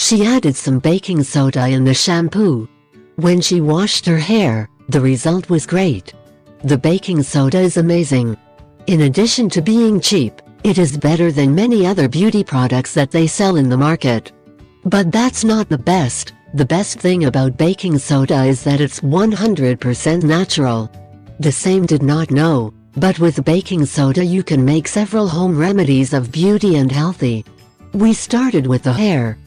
She added some baking soda in the shampoo. When she washed her hair, the result was great. The baking soda is amazing. In addition to being cheap, it is better than many other beauty products that they sell in the market. But that's not the best. The best thing about baking soda is that it's 100% natural. The same did not know, but with baking soda you can make several home remedies of beauty and healthy. We started with the hair.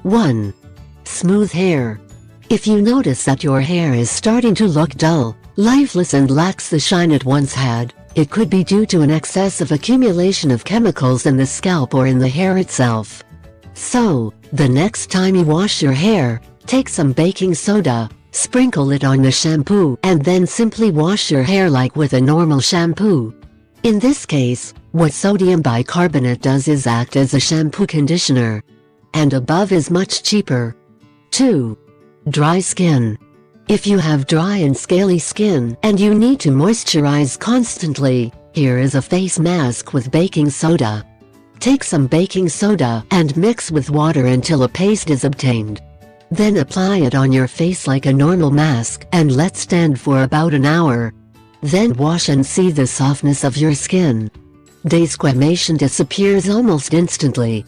1. Smooth hair. If you notice that your hair is starting to look dull, lifeless and lacks the shine it once had, it could be due to an excessive accumulation of chemicals in the scalp or in the hair itself. So, the next time you wash your hair, take some baking soda, sprinkle it on the shampoo, and then simply wash your hair like with a normal shampoo. In this case, what sodium bicarbonate does is act as a shampoo conditioner. And above is much cheaper. 2. Dry skin. If you have dry and scaly skin and you need to moisturize constantly, here is a face mask with baking soda. Take some baking soda and mix with water until a paste is obtained. Then apply it on your face like a normal mask and let stand for about an hour. Then wash and see the softness of your skin. Desquamation disappears almost instantly.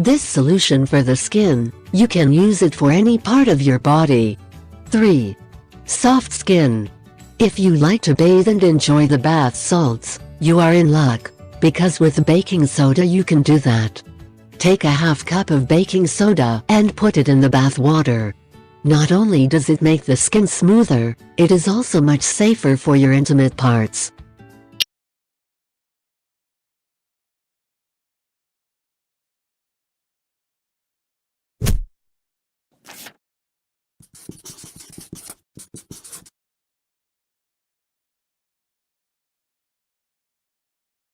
This solution for the skin, you can use it for any part of your body. 3. Soft skin. If you like to bathe and enjoy the bath salts, you are in luck, because with baking soda you can do that. Take a half cup of baking soda and put it in the bath water. Not only does it make the skin smoother, it is also much safer for your intimate parts.